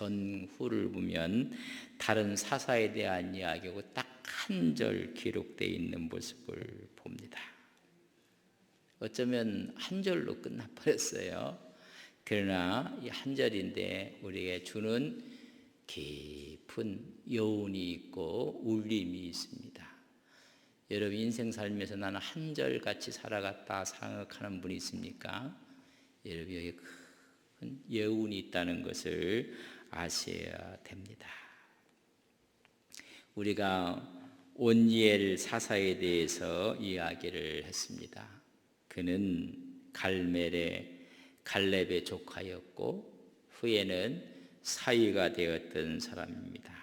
전후를 보면 다른 사사에 대한 이야기하고 딱 한 절 기록되어 있는 모습을 봅니다. 어쩌면 한 절로 끝나버렸어요. 그러나 이 한 절인데 우리에게 주는 깊은 여운이 있고 울림이 있습니다. 여러분 인생 살면서 나는 한 절같이 살아갔다 생각하는 분이 있습니까? 여러분 여기 큰 여운이 있다는 것을 아셔야 됩니다. 우리가 온니엘 사사에 대해서 이야기를 했습니다. 그는 갈렙의 조카였고 후에는 사위가 되었던 사람입니다.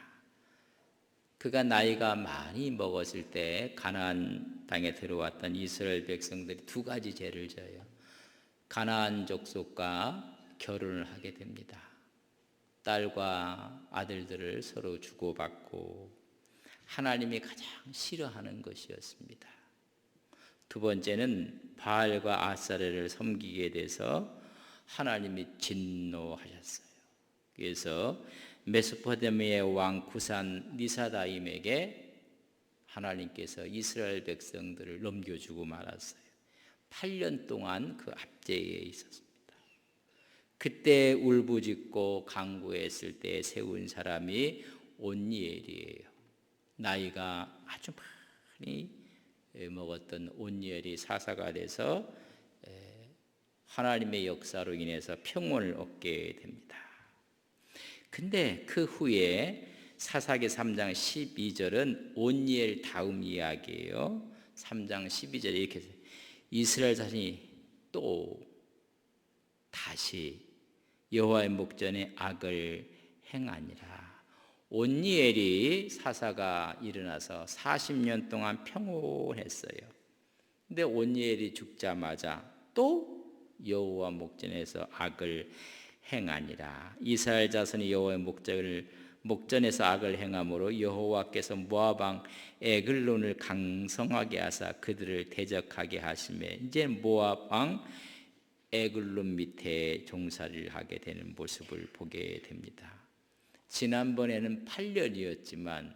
그가 나이가 많이 먹었을 때 가나안 땅에 들어왔던 이스라엘 백성들이 두 가지 죄를 져요. 가나안 족속과 결혼을 하게 됩니다. 딸과 아들들을 서로 주고받고 하나님이 가장 싫어하는 것이었습니다. 두 번째는 바알과 아사레를 섬기게 돼서 하나님이 진노하셨어요. 그래서 메소포타미아의 왕 구산 니사다임에게 하나님께서 이스라엘 백성들을 넘겨주고 말았어요. 8년 동안 그 압제에 있었습니다. 그때 울부짖고 간구했을 때 세운 사람이 온니엘이에요. 나이가 아주 많이 먹었던 온니엘이 사사가 돼서 하나님의 역사로 인해서 평온을 얻게 됩니다. 근데 그 후에 사사기 3장 12절은 온니엘 다음 이야기예요. 3장 12절에 이렇게 이스라엘 자손이 또 다시 여호와의 목전에 악을 행하니라. 온니엘이 사사가 일어나서 40년 동안 평온했어요. 근데 온니엘이 죽자마자 또 여호와 목전에서 악을 행하니라. 이스라엘 자손이 여호와의 목전에서 악을 행함으로 여호와께서 모압 왕 에글론을 강성하게 하사 그들을 대적하게 하시매 이제 모압 왕 에글론 밑에 종살이를 하게 되는 모습을 보게 됩니다. 지난번에는 8년이었지만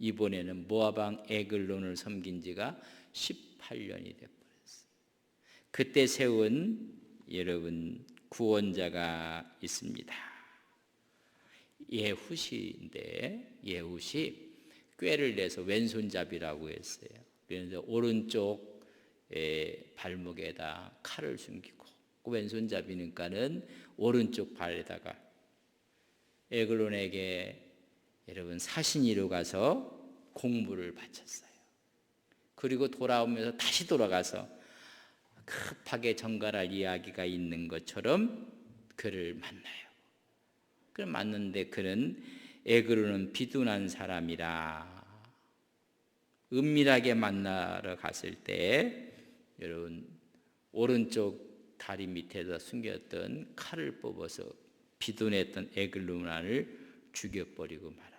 이번에는 모압 왕 에글론을 섬긴 지가 18년이 되어버렸어요. 그때 세운 여러분 구원자가 있습니다. 예후시인데 예후시 꾀를 내서 왼손잡이라고 했어요. 그래서 오른쪽 발목에다 칼을 숨기고 왼손잡이니까는 오른쪽 발에다가 에글론에게 여러분 사신이로 가서 공물을 바쳤어요. 그리고 돌아오면서 다시 돌아가서 급하게 전갈할 이야기가 있는 것처럼 그를 만나요. 그를 만났는데 그는 에글론은 비둔한 사람이라 은밀하게 만나러 갔을 때 여러분 오른쪽 다리 밑에다 숨겼던 칼을 뽑아서 비둔했던 에글론을 죽여버리고 말아요.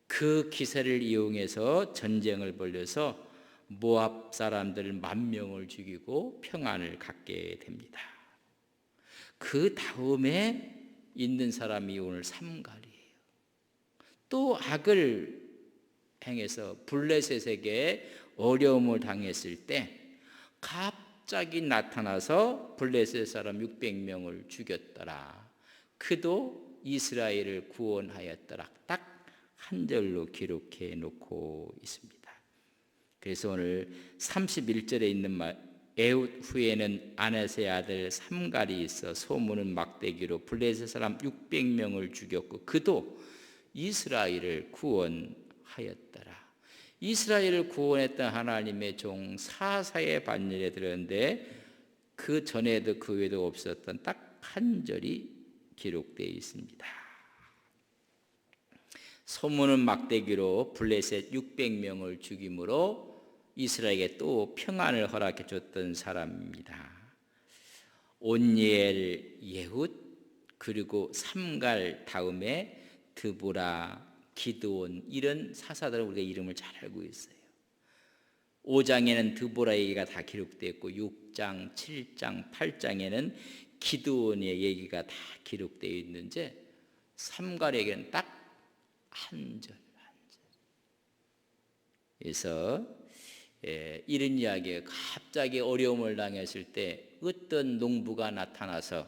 그 기세를 이용해서 전쟁을 벌여서 모압 사람들 10,000명을 죽이고 평안을 갖게 됩니다. 그 다음에 있는 사람이 오늘 삼갈이에요. 또 악을 행해서 블레셋에게 어려움을 당했을 때 갑자기 나타나서 블레셋 사람 600명을 죽였더라. 그도 이스라엘을 구원하였더라. 딱 한 절로 기록해 놓고 있습니다. 그래서 오늘 31절에 있는 말 에훗 후에는 아넷의 아들 삼갈이 있어 소문은 막대기로 블레셋 사람 600명을 죽였고 그도 이스라엘을 구원하였더라. 이스라엘을 구원했던 하나님의 종 사사의 반열에 들었는데 그 전에도 그 외에도 없었던 딱 한 절이 기록되어 있습니다. 소문은 막대기로 블레셋 600명을 죽임으로 이스라엘에게 또 평안을 허락해 줬던 사람입니다. 온니엘, 예훗, 그리고 삼갈 다음에 드보라, 기드온 이런 사사들은 우리가 이름을 잘 알고 있어요. 5장에는 드보라의 얘기가 다 기록되어 있고 6장, 7장, 8장에는 기드온의 얘기가 다 기록되어 있는데 삼갈에게는 딱 한 절. 그래서 이런 이야기에 갑자기 어려움을 당했을 때 어떤 농부가 나타나서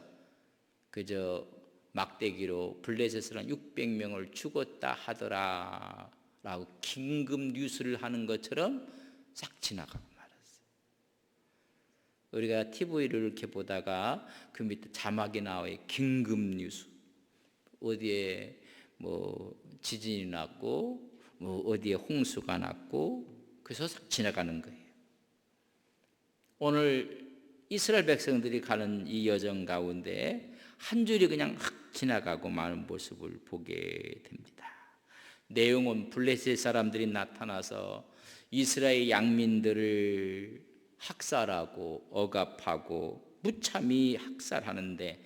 그저 막대기로 블레셋을 한 600명을 죽었다 하더라 라고 긴급 뉴스를 하는 것처럼 싹 지나가고 말았어요. 우리가 TV를 이렇게 보다가 그 밑에 자막이 나와요. 긴급 뉴스. 어디에 뭐 지진이 났고 뭐 어디에 홍수가 났고, 그래서 싹 지나가는 거예요. 오늘 이스라엘 백성들이 가는 이 여정 가운데 한 줄이 그냥 확 지나가고 마는 모습을 보게 됩니다. 내용은 블레셋 사람들이 나타나서 이스라엘 양민들을 학살하고 억압하고 무참히 학살하는데,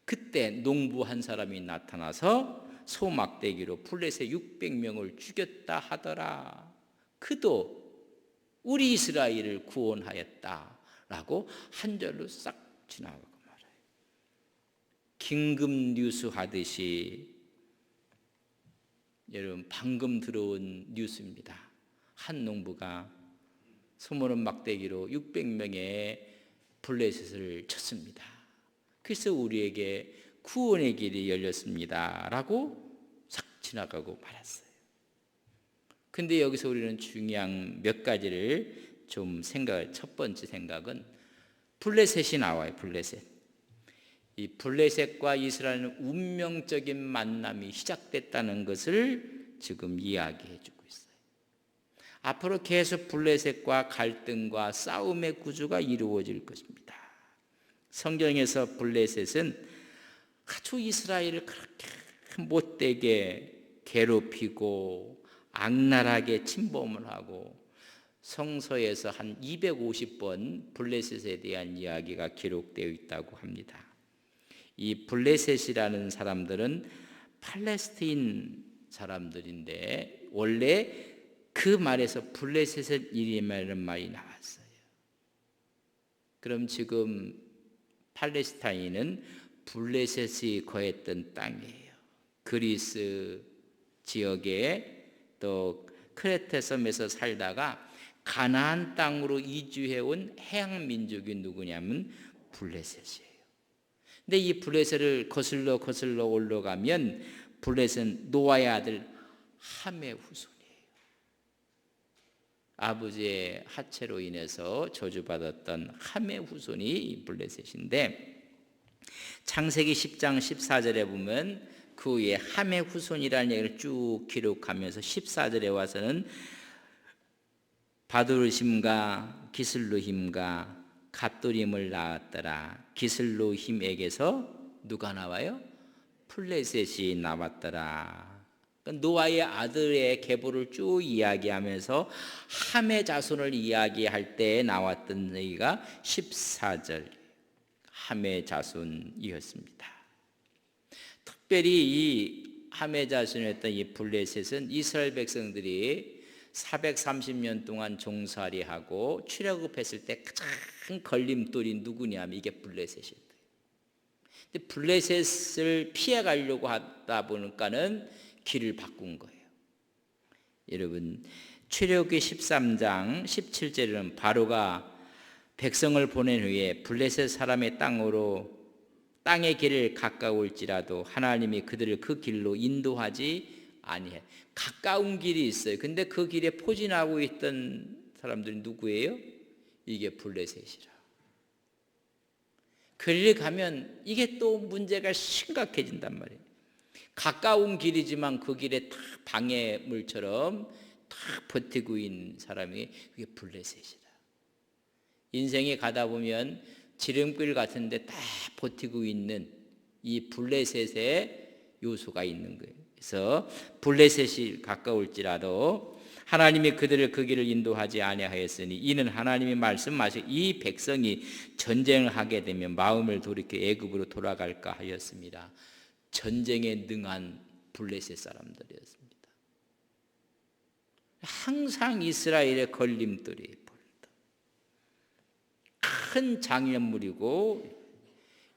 그때 농부 한 사람이 나타나서 소막대기로 블레셋 600명을 죽였다 하더라. 그도 우리 이스라엘을 구원하였다라고 한 절로 싹 지나가고 말아요. 긴급 뉴스 하듯이 여러분 방금 들어온 뉴스입니다. 한 농부가 소모는 막대기로 600명의 블레셋을 쳤습니다. 그래서 우리에게 구원의 길이 열렸습니다 라고 싹 지나가고 말았어요. 근데 여기서 우리는 중요한 몇 가지를 좀 첫 번째 생각은 블레셋이 나와요. 블레셋. 이 블레셋과 이스라엘은 운명적인 만남이 시작됐다는 것을 지금 이야기해 주고 있어요. 앞으로 계속 블레셋과 갈등과 싸움의 구조가 이루어질 것입니다. 성경에서 블레셋은 아주 이스라엘을 그렇게 못되게 괴롭히고 악랄하게 침범을 하고, 성서에서 한 250번 블레셋에 대한 이야기가 기록되어 있다고 합니다. 이 블레셋이라는 사람들은 팔레스틴 사람들인데 원래 그 말에서 블레셋이라는 말이 나왔어요. 그럼 지금 팔레스타인은 블레셋이 거했던 땅이에요. 그리스 지역에 또 크레테 섬에서 살다가 가나안 땅으로 이주해온 해양 민족이 누구냐면 블레셋이에요. 근데 이 블레셋을 거슬러 올라가면 블레셋은 노아의 아들 함의 후손이에요. 아버지의 하체로 인해서 저주받았던 함의 후손이 블레셋인데, 창세기 10장 14절에 보면 그 후에 함의 후손이라는 얘기를 쭉 기록하면서 14절에 와서는 바두르심과 기슬루힘과 갑돌림을 낳았더라. 기슬루힘에게서 누가 나와요? 블레셋이 나왔더라. 노아의 아들의 계보를 쭉 이야기하면서 함의 자손을 이야기할 때 나왔던 얘기가 14절 함의 자손이었습니다. 특별히 이 함의 자손이었던 이 블레셋은 이스라엘 백성들이 430년 동안 종살이하고 출애굽했을 때 가장 걸림돌이 누구냐면 이게 블레셋이었대요. 근데 블레셋을 피해 가려고 하다 보니까는 길을 바꾼 거예요. 여러분, 출애굽기 13장 17절에는 바로가 백성을 보낸 후에 블레셋 사람의 땅의 길을 가까울지라도 하나님이 그들을 그 길로 인도하지 아니해. 가까운 길이 있어요. 근데 그 길에 포진하고 있던 사람들이 누구예요? 이게 블레셋이라. 그 길을 가면 이게 또 문제가 심각해진단 말이에요. 가까운 길이지만 그 길에 딱 방해물처럼 딱 버티고 있는 사람이 그게 블레셋이라. 인생이 가다 보면 지름길 같은데 딱 버티고 있는 이 블레셋의 요소가 있는 거예요. 그래서 블레셋이 가까울지라도 하나님이 그들을 그 길을 인도하지 아니하였으니 이는 하나님이 말씀하신 이 백성이 전쟁을 하게 되면 마음을 돌이켜 애굽으로 돌아갈까 하였습니다. 전쟁에 능한 블레셋 사람들이었습니다. 항상 이스라엘의 걸림돌이 큰 장애물이고,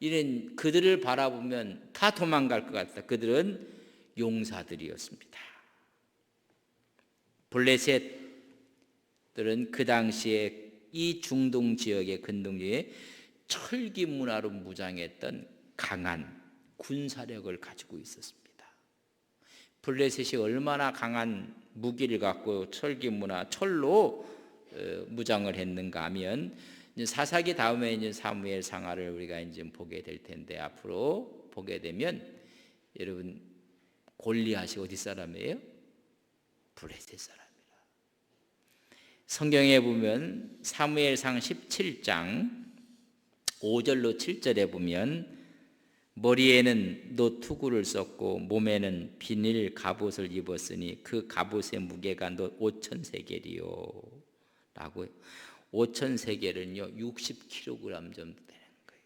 이런 그들을 바라보면 다 도망갈 것 같다. 그들은 용사들이었습니다. 블레셋들은 그 당시에 이 중동 지역의 근동지에 철기 문화로 무장했던 강한 군사력을 가지고 있었습니다. 블레셋이 얼마나 강한 무기를 갖고 철기 문화, 철로 무장을 했는가 하면 사사기 다음에 이제 사무엘 상하를 우리가 이제 보게 될 텐데 앞으로 보게 되면 여러분 골리앗이 어디 사람이에요? 블레셋 사람이라. 성경에 보면 사무엘상 17장 5절로 7절에 보면 머리에는 노투구를 썼고 몸에는 비닐 갑옷을 입었으니 그 갑옷의 무게가 5,000세겔이요 라고요. 5,000세겔은요 60kg 정도 되는 거예요.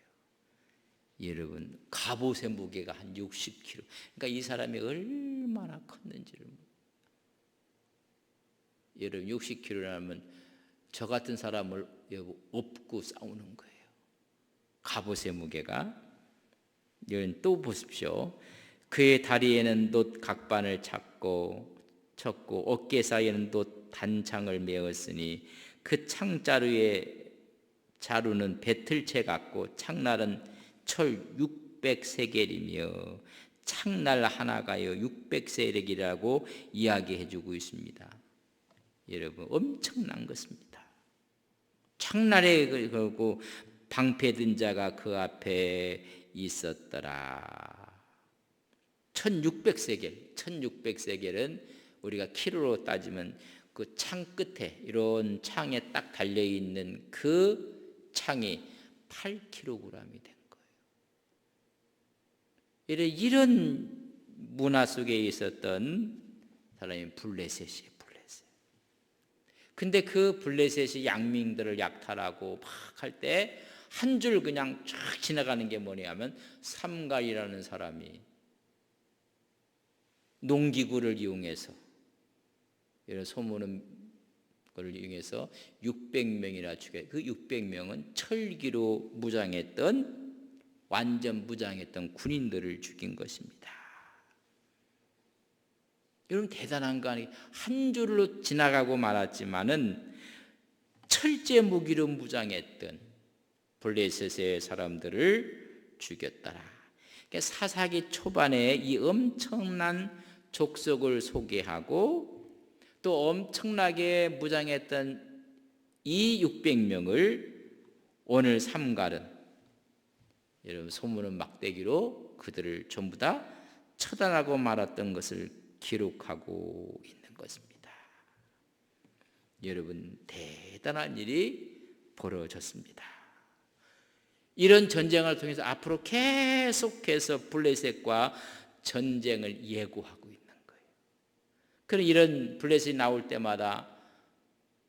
여러분 갑옷의 무게가 한 60kg. 그러니까 이 사람이 얼마나 컸는지를. 여러분 60kg라면 저 같은 사람을 업고 싸우는 거예요. 갑옷의 무게가. 여러분 또 보십시오. 그의 다리에는 놋 각반을 쳤고 어깨 사이에는 놋 단창을 메었으니 그 창자루의 자루는 배틀채 같고 창날은 철 600세겔이며 창날 하나가요 600세겔이라고 이야기해주고 있습니다. 여러분 엄청난 것입니다. 창날에 그리고 방패든 자가 그 앞에 있었더라. 1600세겔은 우리가 키로로 따지면 그 창 끝에 이런 창에 딱 달려 있는 그 창이 8kg이 된 거예요. 이런 문화 속에 있었던 사람이 블레셋이에요. 근데 그 블레셋이 양민들을 약탈하고 막 할 때 한 줄 그냥 쫙 지나가는 게 뭐냐면 삼갈이라는 사람이 농기구를 이용해서 이런 소문은 걸 이용해서 600명이나 죽여. 그 600명은 철기로 무장했던 완전 무장했던 군인들을 죽인 것입니다. 여러분 대단한 거 아니에요? 한 줄로 지나가고 말았지만은 철제 무기로 무장했던 블레셋의 사람들을 죽였더라. 그러니까 사사기 초반에 이 엄청난 족속을 소개하고 또 엄청나게 무장했던 이 600명을 오늘 삼갈은 여러분 소문은 막대기로 그들을 전부 다 처단하고 말았던 것을 기록하고 있는 것입니다. 여러분 대단한 일이 벌어졌습니다. 이런 전쟁을 통해서 앞으로 계속해서 블레셋과 전쟁을 예고하고 있는 거예요. 그럼 이런 블레셋이 나올 때마다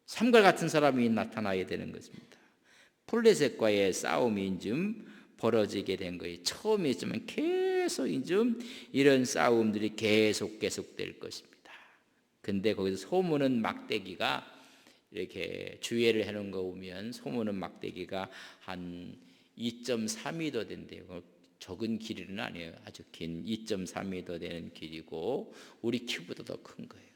삼갈 같은 사람이 나타나야 되는 것입니다. 블레셋과의 싸움이 좀 벌어지게 된 거예요. 처음이지만 계속 좀 이런 싸움들이 계속될 것입니다. 근데 거기서 소문은 막대기가 이렇게 주의를 해놓은 거 보면 소문은 막대기가 한 2.3m 된대요. 적은 길이는 아니에요. 아주 긴 2.3m 되는 길이고 우리 키보다 더 큰 거예요.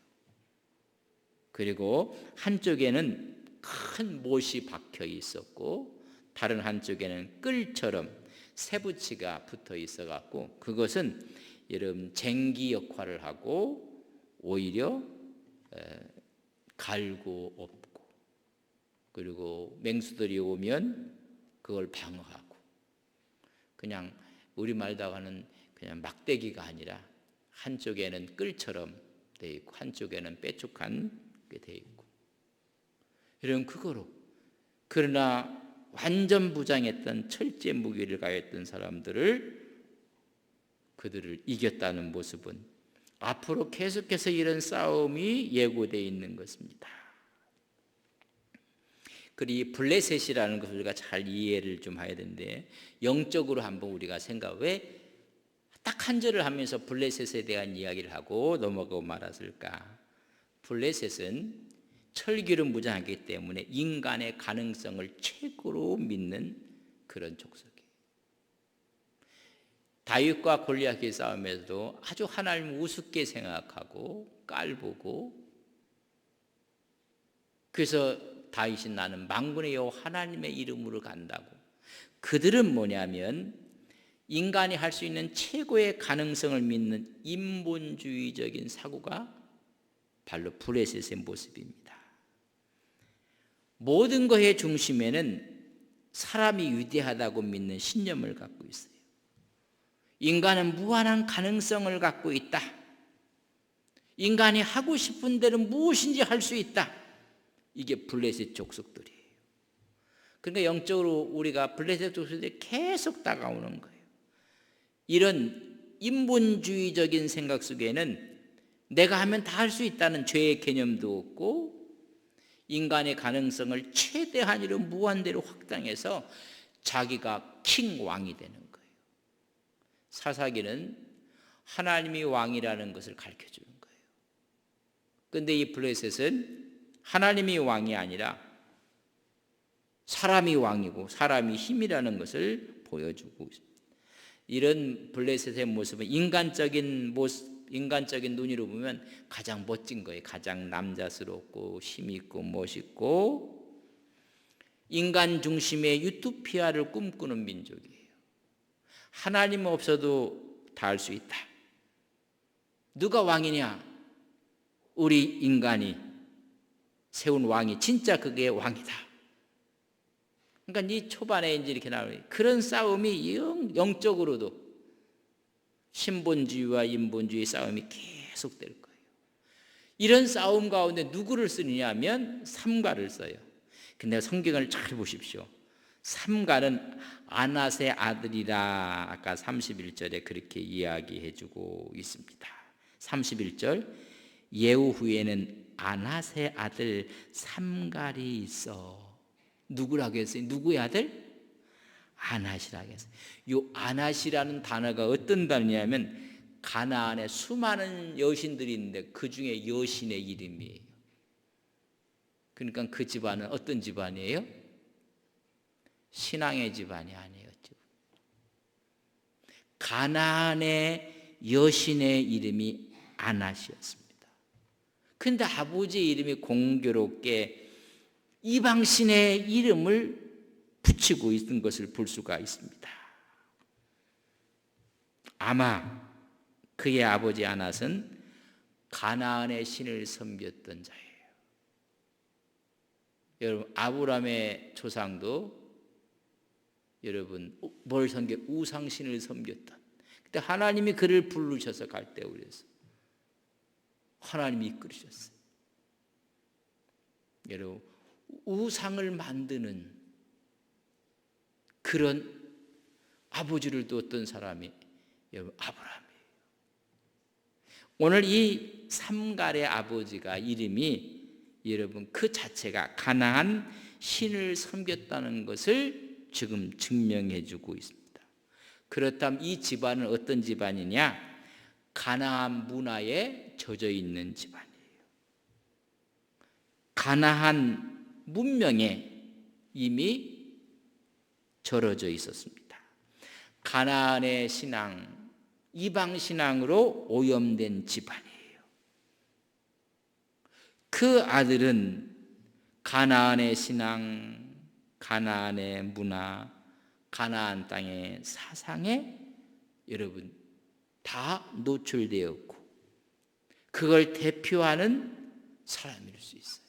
그리고 한쪽에는 큰 못이 박혀 있었고 다른 한쪽에는 끌처럼 세부치가 붙어 있어 갖고 그것은 여러분 쟁기 역할을 하고 오히려 갈고 엎고 그리고 맹수들이 오면 그걸 방어하고 그냥 우리말다가는 그냥 막대기가 아니라 한쪽에는 끌처럼 돼 있고 한쪽에는 빼쭉한 게 돼 있고 이런 그거로 그러나 완전 무장했던 철제 무기를 가졌던 사람들을 그들을 이겼다는 모습은 앞으로 계속해서 이런 싸움이 예고되어 있는 것입니다. 그리고 이 블레셋이라는 것을 우리가 잘 이해를 좀 해야 되는데 영적으로 한번 우리가 생각 왜 딱 한 절을 하면서 블레셋에 대한 이야기를 하고 넘어가고 말았을까? 블레셋은 철기를 무장하기 때문에 인간의 가능성을 최고로 믿는 그런 족속이에요. 다윗과 골리앗의 싸움에서도 아주 하나님을 우습게 생각하고 깔보고, 그래서 다윗이 나는 만군의 여호와 하나님의 이름으로 간다고. 그들은 뭐냐면 인간이 할 수 있는 최고의 가능성을 믿는 인본주의적인 사고가 바로 블레셋의 모습입니다. 모든 것의 중심에는 사람이 위대하다고 믿는 신념을 갖고 있어요. 인간은 무한한 가능성을 갖고 있다. 인간이 하고 싶은 대로 무엇인지 할 수 있다. 이게 블레셋 족속들이에요. 그러니까 영적으로 우리가 블레셋 족속들이 계속 다가오는 거예요. 이런 인본주의적인 생각 속에는 내가 하면 다 할 수 있다는 죄의 개념도 없고, 인간의 가능성을 최대한으로 무한대로 확장해서 자기가 킹 왕이 되는 거예요. 사사기는 하나님이 왕이라는 것을 가르쳐주는 거예요. 그런데 이 블레셋은 하나님이 왕이 아니라 사람이 왕이고 사람이 힘이라는 것을 보여주고 있습니다. 이런 블레셋의 모습은 인간적인 눈으로 보면 가장 멋진 거예요. 가장 남자스럽고 힘있고 멋있고 인간 중심의 유토피아를 꿈꾸는 민족이에요. 하나님 없어도 다 할 수 있다. 누가 왕이냐? 우리 인간이 세운 왕이 진짜 그게 왕이다. 그러니까 이 초반에 이제 이렇게 나오는 그런 싸움이 영적으로도 신본주의와 인본주의 싸움이 계속될 거예요. 이런 싸움 가운데 누구를 쓰느냐 하면 삼가를 써요. 근데 성경을 잘 보십시오. 삼가는 아낫의 아들이라 아까 31절에 그렇게 이야기해주고 있습니다. 31절 예후 후에는 아낫의 아들 삼갈이 있어. 누구라고 했어요? 누구의 아들? 아낫이라고 했어요. 이 아낫이라는 단어가 어떤 단어냐면 가나안에 수많은 여신들이 있는데 그 중에 여신의 이름이에요. 그러니까 그 집안은 어떤 집안이에요? 신앙의 집안이 아니었죠. 가나안의 여신의 이름이 아낫이었습니다. 그런데 아버지의 이름이 공교롭게 이방신의 이름을 붙이고 있는 것을 볼 수가 있습니다. 아마 그의 아버지 아낫은 가나안의 신을 섬겼던 자예요. 여러분 아브라함의 조상도 여러분 뭘 섬겨? 우상신을 섬겼던. 그때 하나님이 그를 부르셔서 갈대우에서 하나님이 이끌으셨어요. 여러분 우상을 만드는 그런 아버지를 두었던 사람이 여러분 아브라함이에요. 오늘 이 삼갈의 아버지가 이름이 여러분 그 자체가 가나안 신을 섬겼다는 것을 지금 증명해 주고 있습니다. 그렇다면 이 집안은 어떤 집안이냐? 가나안 문화에 젖어 있는 집안이에요. 가나안 문명에 이미 절어져 있었습니다. 가나안의 신앙, 이방 신앙으로 오염된 집안이에요. 그 아들은 가나안의 신앙, 가나안의 문화, 가나안 땅의 사상에 여러분 다 노출되었고 그걸 대표하는 사람일 수 있어요.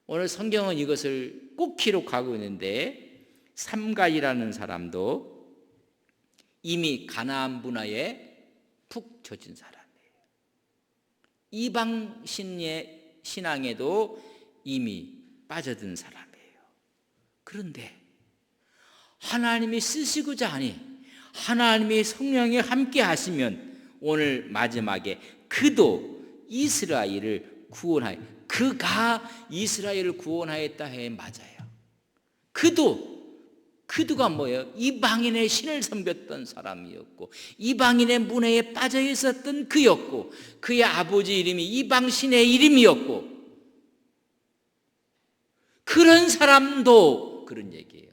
오늘 성경은 이것을 꼭 기록하고 있는데 삼갈이라는 사람도 이미 가나안 문화에 푹 젖은 사람이에요. 이방 신의 신앙에도 이미 빠져든 사람이에요. 그런데 하나님이 쓰시고자 하니 하나님의 성령이 함께 하시면 오늘 마지막에 그도 이스라엘을 구원하여 그가 이스라엘을 구원하였다 해 맞아요. 그도가 뭐예요? 이방인의 신을 섬겼던 사람이었고 이방인의 문화에 빠져 있었던 그였고 그의 아버지 이름이 이방신의 이름이었고 그런 사람도 그런 얘기예요.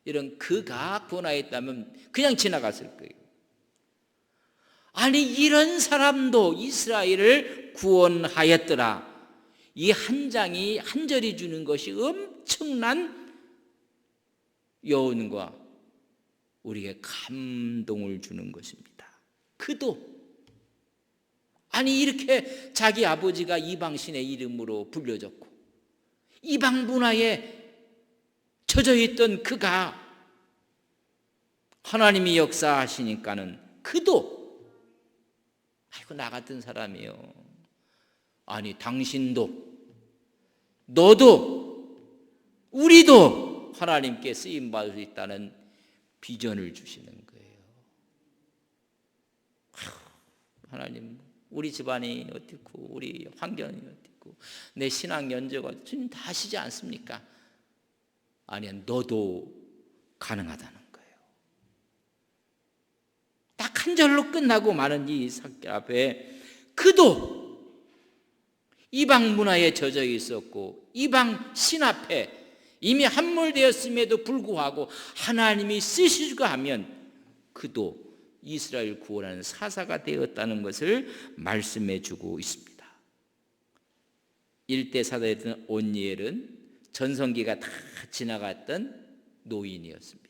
이런 그가 구원하였다면 그냥 지나갔을 거예요. 아니 이런 사람도 이스라엘을 구원하였더라. 이 한 장이 한 절이 주는 것이 엄청난 여운과 우리에게 감동을 주는 것입니다. 그도 아니 이렇게 자기 아버지가 이방신의 이름으로 불려졌고 이방 문화에 젖어있던 그가 하나님이 역사하시니까는 그도 아이고 나 같은 사람이요. 아니 당신도 너도 우리도 하나님께 쓰임받을 수 있다는 비전을 주시는 거예요. 하나님 우리 집안이 어떻고 우리 환경이 어떻고 내 신앙 연조가 주님 다 아시지 않습니까? 아니야 너도 가능하다는 거예요. 딱 한 절로 끝나고 마는 이 사건 앞에 그도 이방 문화에 젖어 있었고 이방 신 앞에 이미 함몰되었음에도 불구하고 하나님이 쓰시고 하면 그도 이스라엘 구원하는 사사가 되었다는 것을 말씀해 주고 있습니다. 일대 사사였던 온니엘은 전성기가 다 지나갔던 노인이었습니다.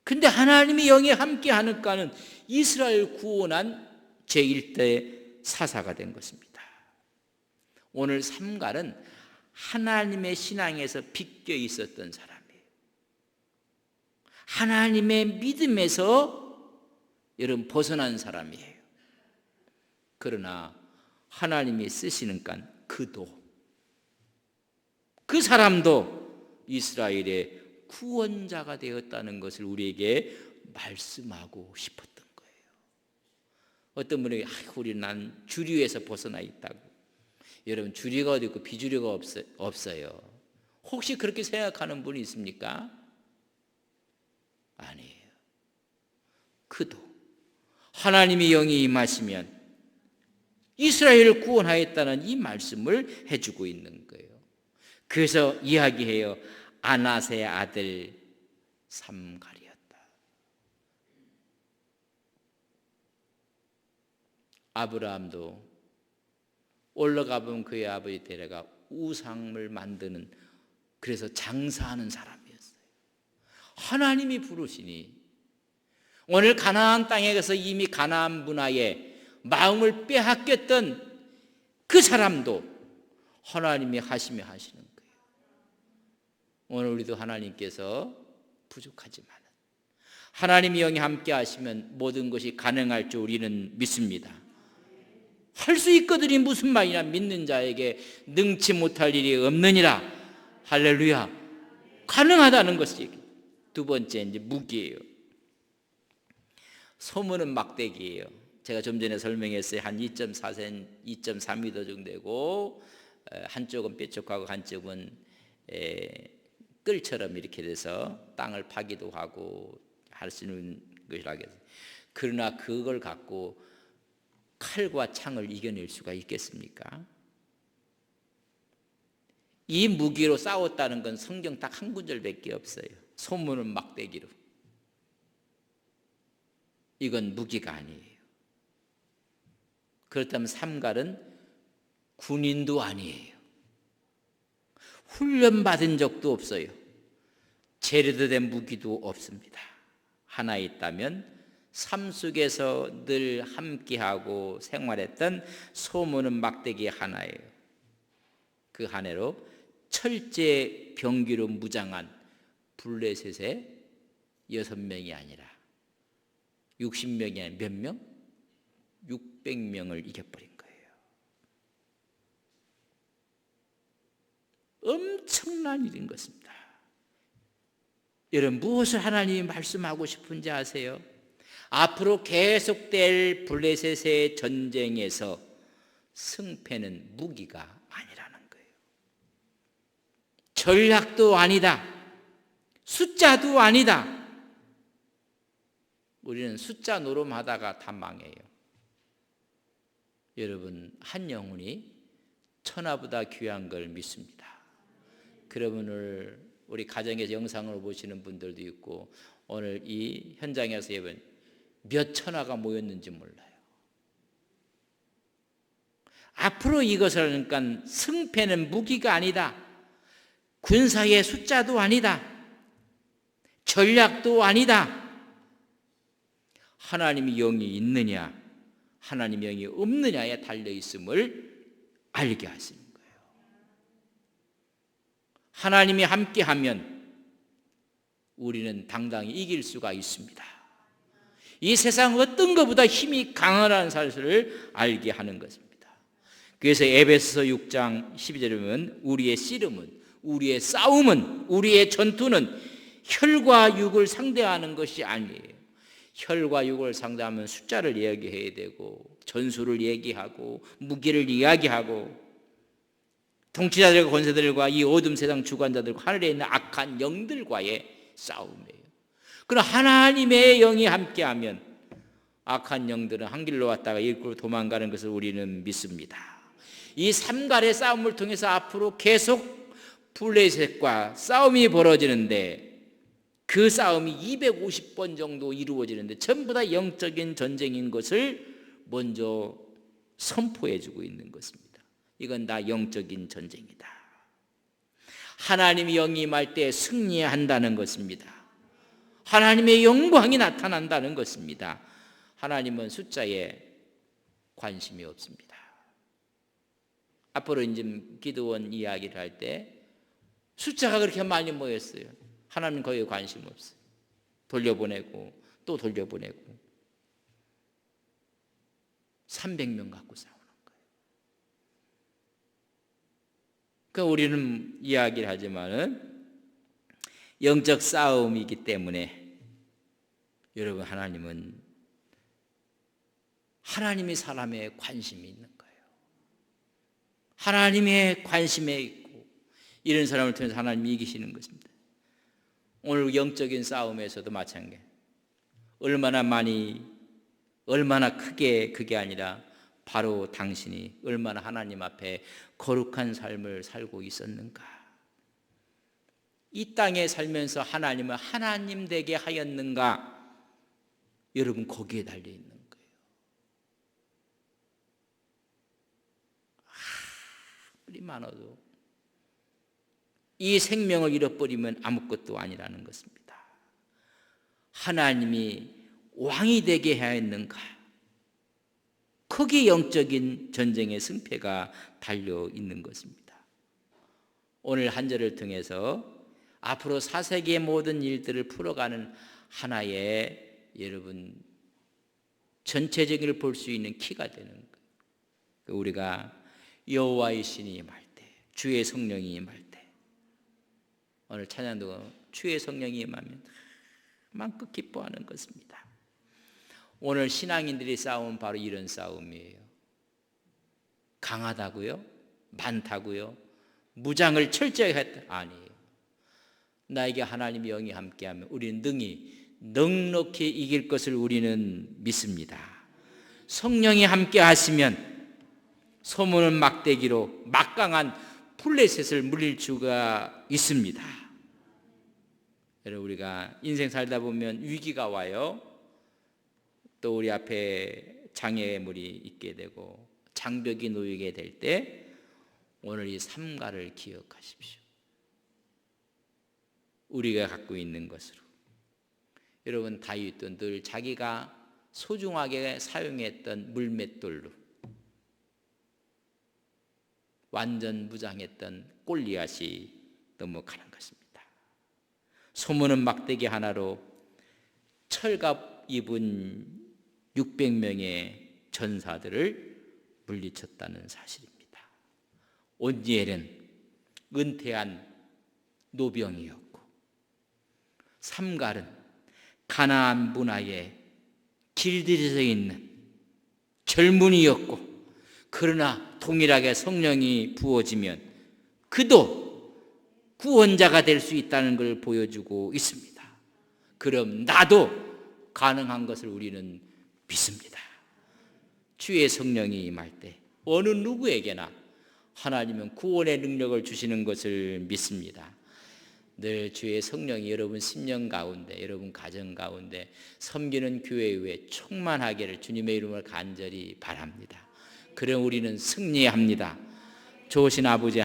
근데 하나님이 영에 함께 하니까는 이스라엘 구원한 제1대 사사가 된 것입니다. 오늘 삼갈은 하나님의 신앙에서 빗겨 있었던 사람이에요. 하나님의 믿음에서 여러분 벗어난 사람이에요. 그러나 하나님이 쓰시니까 그도 그 사람도 이스라엘의 구원자가 되었다는 것을 우리에게 말씀하고 싶었던 거예요. 어떤 분이 우리 난 주류에서 벗어나 있다고. 여러분 주류가 어디 있고 비주류가 없어요. 혹시 그렇게 생각하는 분이 있습니까? 아니에요. 그도 하나님의 영이 임하시면 이스라엘을 구원하였다는 이 말씀을 해주고 있는 거예요. 그래서 이야기해요. 아낫의 아들 삼갈이었다. 아브라함도 올라가 보면 그의 아버지 데려가 우상을 만드는 그래서 장사하는 사람이었어요. 하나님이 부르시니 오늘 가나안 땅에 가서 이미 가나안 문화에 마음을 빼앗겼던 그 사람도 하나님이 하시면 하시는 거예요. 오늘 우리도 하나님께서 부족하지만 하나님이 영이 함께 하시면 모든 것이 가능할 줄 우리는 믿습니다. 할 수 있거든이 무슨 말이냐. 믿는 자에게 능치 못할 일이 없느니라. 할렐루야. 가능하다는 것이 두 번째 이제 무기예요. 소문은 막대기예요. 제가 좀 전에 설명했어요. 한 2.4cm, 2.3m 정도 되고 한쪽은 뾰족하고 한쪽은 끌처럼 이렇게 돼서 땅을 파기도 하고 할 수 있는 것이라고 해서. 그러나 그걸 갖고 칼과 창을 이겨낼 수가 있겠습니까? 이 무기로 싸웠다는 건 성경 딱 한 구절밖에 없어요. 소문은 막대기로. 이건 무기가 아니에요. 그렇다면 삼갈은 군인도 아니에요. 훈련받은 적도 없어요. 재래된 무기도 없습니다. 하나 있다면 삶 속에서 늘 함께하고 생활했던 소문은 막대기 하나예요. 그 하나로 철제 병기로 무장한 블레셋의 6명이 아니라 60명이 아니라 몇 명? 600명을 이겨버린 거예요. 엄청난 일인 것입니다. 여러분 무엇을 하나님이 말씀하고 싶은지 아세요? 앞으로 계속될 블레셋의 전쟁에서 승패는 무기가 아니라는 거예요. 전략도 아니다. 숫자도 아니다. 우리는 숫자 노름하다가 다 망해요. 여러분 한 영혼이 천하보다 귀한 걸 믿습니다. 그러므로 우리 가정에서 영상으로 보시는 분들도 있고 오늘 이 현장에서 예배 몇 천하가 모였는지 몰라요. 앞으로 이것을 그러니까 승패는 무기가 아니다. 군사의 숫자도 아니다. 전략도 아니다. 하나님의 영이 있느냐 하나님의 영이 없느냐에 달려있음을 알게 하시는 거예요. 하나님이 함께하면 우리는 당당히 이길 수가 있습니다. 이 세상 어떤 것보다 힘이 강하다는 사실을 알게 하는 것입니다. 그래서 에베소서 6장 12절에 보면 우리의 씨름은, 우리의 싸움은, 우리의 전투는 혈과 육을 상대하는 것이 아니에요. 혈과 육을 상대하면 숫자를 이야기해야 되고 전술을 얘기하고 무기를 이야기하고 통치자들과 권세들과 이 어둠 세상 주관자들과 하늘에 있는 악한 영들과의 싸움이에요. 그럼 하나님의 영이 함께하면 악한 영들은 한 길로 왔다가 일구로 도망가는 것을 우리는 믿습니다. 이 삼갈의 싸움을 통해서 앞으로 계속 블레셋과 싸움이 벌어지는데 그 싸움이 250번 정도 이루어지는데 전부 다 영적인 전쟁인 것을 먼저 선포해 주고 있는 것입니다. 이건 다 영적인 전쟁이다. 하나님의 영이 임할 때 승리한다는 것입니다. 하나님의 영광이 나타난다는 것입니다. 하나님은 숫자에 관심이 없습니다. 앞으로 이제 기도원 이야기를 할 때 숫자가 그렇게 많이 모였어요. 하나님 거기에 관심 없어요. 돌려보내고 또 돌려보내고 300명 갖고 싸우는 거예요. 그러니까 우리는 이야기를 하지만은 영적 싸움이기 때문에 여러분 하나님이 사람의 관심이 있는 거예요. 하나님의 관심에 있고 이런 사람을 통해서 하나님이 이기시는 것입니다. 오늘 영적인 싸움에서도 마찬가지예요. 얼마나 많이 얼마나 크게 그게 아니라 바로 당신이 얼마나 하나님 앞에 거룩한 삶을 살고 있었는가. 이 땅에 살면서 하나님을 하나님 되게 하였는가. 여러분 거기에 달려있는 거예요. 아무리 많아도 이 생명을 잃어버리면 아무것도 아니라는 것입니다. 하나님이 왕이 되게 하였는가. 거기에 영적인 전쟁의 승패가 달려있는 것입니다. 오늘 한 절을 통해서 앞으로 4세기의 모든 일들을 풀어가는 하나의 여러분 전체적인 걸 볼 수 있는 키가 되는 거예요. 우리가 여호와의 신이 임할 때, 주의 성령이 임할 때, 오늘 찬양도 주의 성령이 임하면 마음껏 기뻐하는 것입니다. 오늘 신앙인들이 싸움은 바로 이런 싸움이에요. 강하다고요? 많다고요? 무장을 철저히 했다? 아니에요. 나에게 하나님의 영이 함께하면 우리는 넉넉히 이길 것을 우리는 믿습니다. 성령이 함께 하시면 소문은 막대기로 막강한 블레셋을 물릴 수가 있습니다. 여러분 우리가 인생 살다 보면 위기가 와요. 또 우리 앞에 장애물이 있게 되고 장벽이 놓이게 될 때 오늘 이 삼가를 기억하십시오. 우리가 갖고 있는 것으로. 여러분 다윗도 늘 자기가 소중하게 사용했던 물맷돌로 완전 무장했던 골리앗이 넘어가는 것입니다. 소문은 막대기 하나로 철갑 입은 600명의 전사들을 물리쳤다는 사실입니다. 온니엘은 은퇴한 노병이었고 삼갈은 가나안 문화에 길들여져 있는 젊은이였고 그러나 동일하게 성령이 부어지면 그도 구원자가 될 수 있다는 걸 보여주고 있습니다. 그럼 나도 가능한 것을 우리는 믿습니다. 주의 성령이 임할 때 어느 누구에게나 하나님은 구원의 능력을 주시는 것을 믿습니다. 늘 주의 성령이 여러분 심령 가운데, 여러분 가정 가운데 섬기는 교회 위에 충만하기를 주님의 이름으로 간절히 바랍니다. 그럼 우리는 승리합니다. 좋으신 아버지